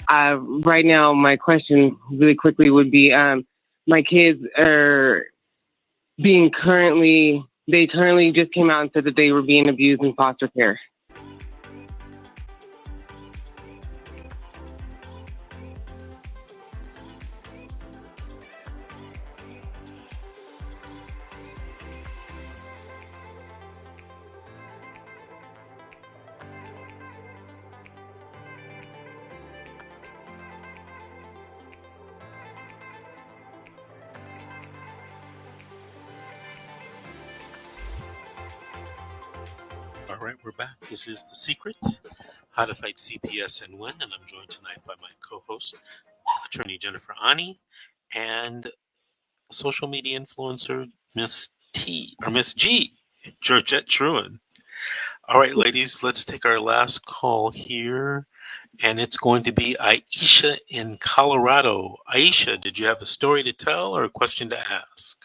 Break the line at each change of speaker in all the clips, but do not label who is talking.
Right now, my question really quickly would be, my kids are they currently just came out and said that they were being abused in foster care.
All right, we're back. This is The Secret, How to Fight CPS and Win, and I'm joined tonight by my co-host, attorney Jennifer Ani, and social media influencer Miss G, Georgette Truin. All right, ladies, let's take our last call here, and it's going to be Aisha in Colorado. Aisha, did you have a story to tell or a question to ask?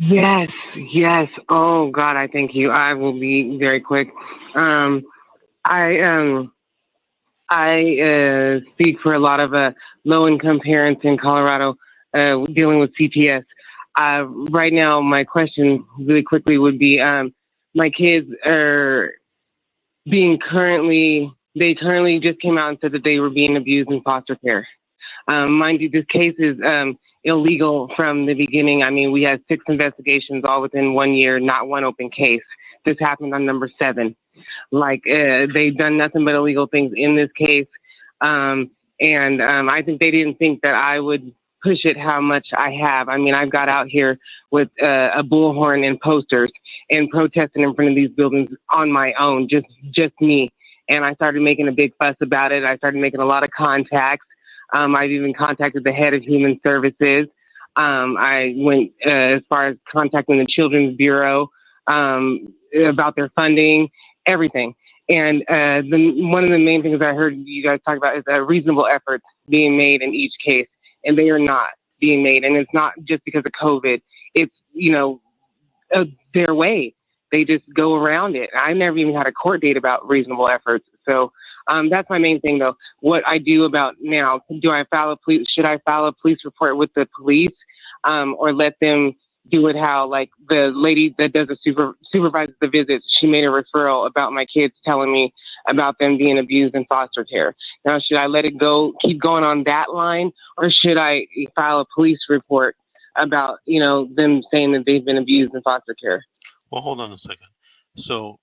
Yes. Oh God, I thank you. I will be very quick. I speak for a lot of low-income parents in Colorado dealing with CPS. Right now, my question really quickly would be, my kids are they currently just came out and said that they were being abused in foster care. Mind you, this case is illegal from the beginning. I mean, we had 6 investigations all within 1 year, not one open case. This happened on number 7. They've done nothing but illegal things in this case. I think they didn't think that I would push it how much I have. I mean, I've got out here with a bullhorn and posters and protesting in front of these buildings on my own, just me. And I started making a big fuss about it. I started making a lot of contacts. I've even contacted the head of Human Services. I went as far as contacting the Children's Bureau about their funding, everything. And one of the main things I heard you guys talk about is reasonable efforts being made in each case, and they are not being made. And it's not just because of COVID. It's, their way. They just go around it. I never even had a court date about reasonable efforts. So that's my main thing, though. What I do about now, should I file a police report with the police or let them do it how, like the lady that does supervises the visits, she made a referral about my kids telling me about them being abused in foster care. Now, should I let it go, keep going on that line, or should I file a police report about, them saying that they've been abused in foster care?
Well, hold on a second. So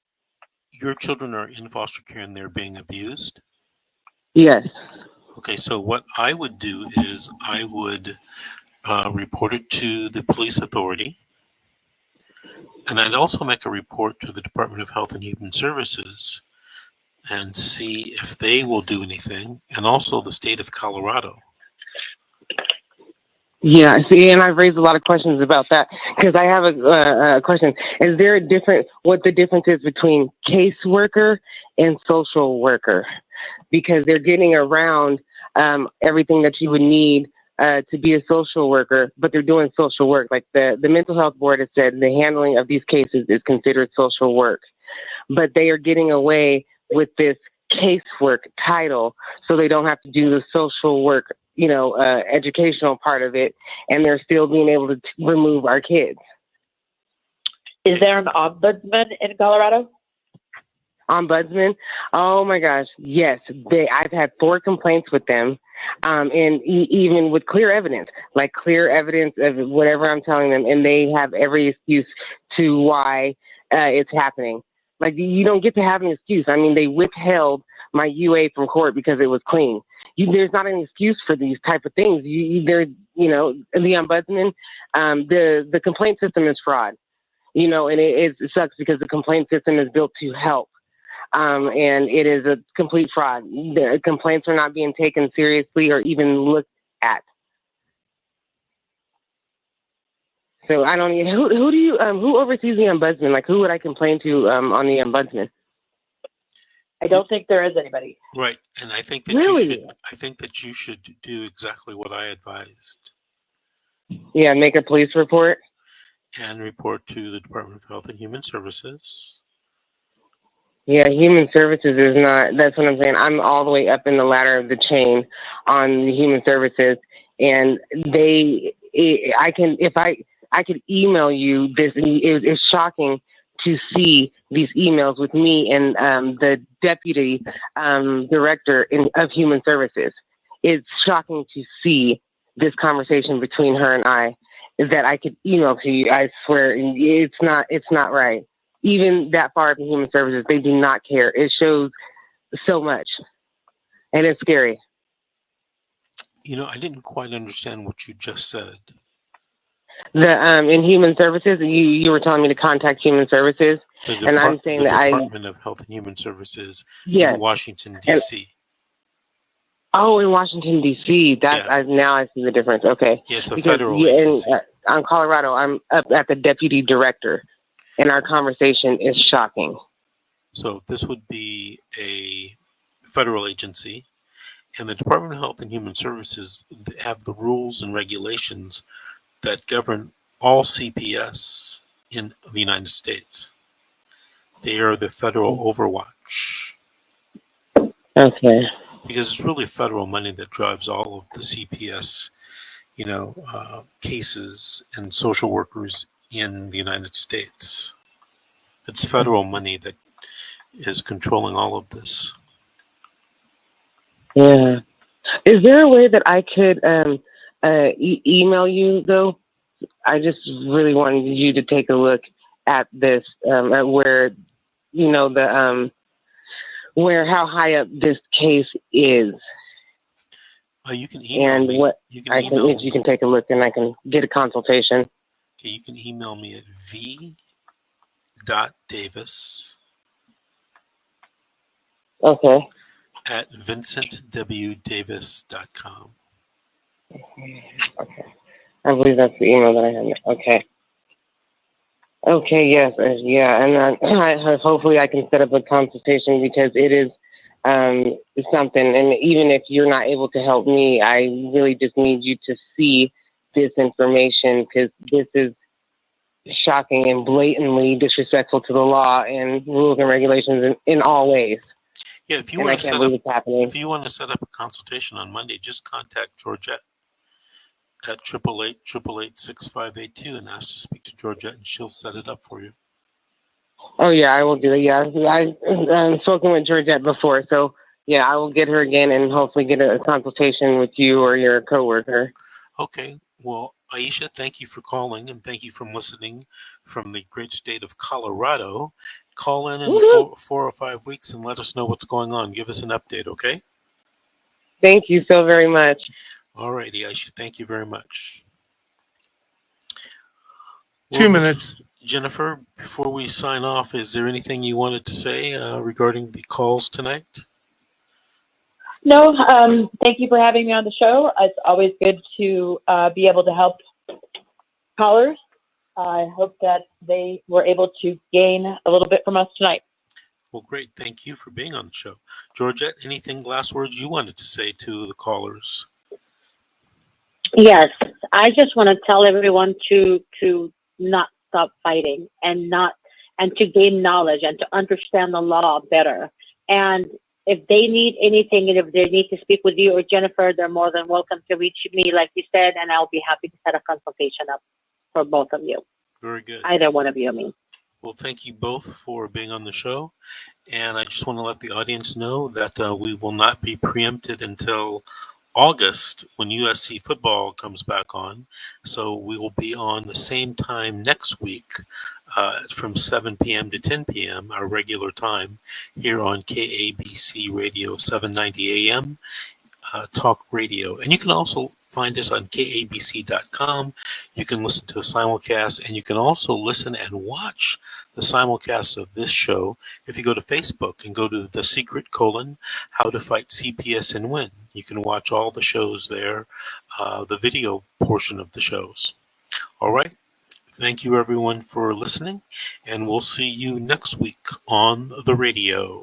your children are in foster care and they're being abused?
Yes.
Okay, so what I would do is I would report it to the police authority, and I'd also make a report to the Department of Health and Human Services and see if they will do anything, and also the state of Colorado.
Yeah, see, and I've raised a lot of questions about that because I have a question. Is there what the difference is between caseworker and social worker? Because they're getting around everything that you would need to be a social worker, but they're doing social work. Like the mental health board has said, the handling of these cases is considered social work, but they are getting away with this casework title, so they don't have to do the social work, educational part of it, and they're still being able to remove our kids.
Is there an ombudsman in Colorado?
Ombudsman? Oh my gosh, yes. I've had 4 complaints with them, and even with clear evidence of whatever I'm telling them, and they have every excuse to why it's happening. Like, you don't get to have an excuse. I mean, they withheld my UA from court because it was clean. There's not an excuse for these type of things. The ombudsman, the complaint system is fraud, and it sucks because the complaint system is built to help. And it is a complete fraud. The complaints are not being taken seriously or even looked at. So I don't even, who oversees the ombudsman? Like, who would I complain to on the ombudsman?
I don't think there is anybody.
Right, and I think that you should do exactly what I advised.
Yeah, make a police report.
And report to the Department of Health and Human Services.
Yeah, human services is not, that's what I'm saying. I'm all the way up in the ladder of the chain on the human services. And I could email you this. It's shocking to see these emails with me and the deputy director of human services. It's shocking to see this conversation between her and I that I could email to you. I swear it's not right. Even that far up in human services, they do not care. It shows so much, and it's scary.
I didn't quite understand what you just said.
In human services, you were telling me to contact human services, and I'm saying
the
that
Department of Health and Human Services
yes,
in Washington, D.C.
In Washington, D.C. Now I see the difference. Okay.
Yeah, it's a federal agency.
On Colorado, I'm up at the deputy director, and our conversation is shocking.
So this would be a federal agency, and the Department of Health and Human Services have the rules and regulations that govern all CPS in the United States. They are the federal overwatch.
Okay.
Because it's really federal money that drives all of the CPS, cases and social workers in the United States. It's federal money that is controlling all of this.
Yeah. Is there a way that I could email you, though? I just really wanted you to take a look at this, at where, how high up this case is.
You can email me.
If you can take a look and I can get a consultation.
Okay, you can email me at v.davis.
Okay.
At vincentwdavis.com.
Okay. I believe that's the email that I have. Okay. Okay, yes. Yeah, and hopefully I can set up a consultation because it is something. And even if you're not able to help me, I really just need you to see this information because this is shocking and blatantly disrespectful to the law and rules and regulations in all ways.
Yeah, if you want to set up a consultation on Monday, just contact Georgette at 888-888-6582 and ask to speak to Georgette, and she'll set it up for you.
Oh yeah, I will do it. Yeah, I've spoken with Georgette before, so yeah, I will get her again and hopefully get a consultation with you or your coworker.
Okay. Well, Aisha, thank you for calling and thank you for listening from the great state of Colorado. Call in 4 or 5 weeks and let us know what's going on. Give us an update, okay?
Thank you so very much.
All righty, Aisha. Thank you very much.
2 minutes.
Jennifer, before we sign off, is there anything you wanted to say regarding the calls tonight?
No, thank you for having me on the show. It's always good to be able to help callers. I hope that they were able to gain a little bit from us tonight.
Well, great. Thank you for being on the show. Georgette, anything last words you wanted to say to the callers?
Yes, I just want to tell everyone to not stop fighting and to gain knowledge and to understand the law better. And if they need anything and if they need to speak with you or Jennifer, they're more than welcome to reach me, like you said, and I'll be happy to set a consultation up for both of you.
Very good.
Either one of you, I mean.
Well, thank you both for being on the show. And I just want to let the audience know that we will not be preempted until August when USC football comes back on. So we will be on the same time next week from 7 p.m. to 10 p.m., our regular time, here on KABC Radio 790 AM. Talk radio. And you can also find us on kabc.com. You can listen to a simulcast, and you can also listen and watch the simulcast of this show if you go to Facebook and go to The Secret: How to Fight CPS and Win. You can watch all the shows there, the video portion of the shows. All right. Thank you, everyone, for listening, and we'll see you next week on the radio.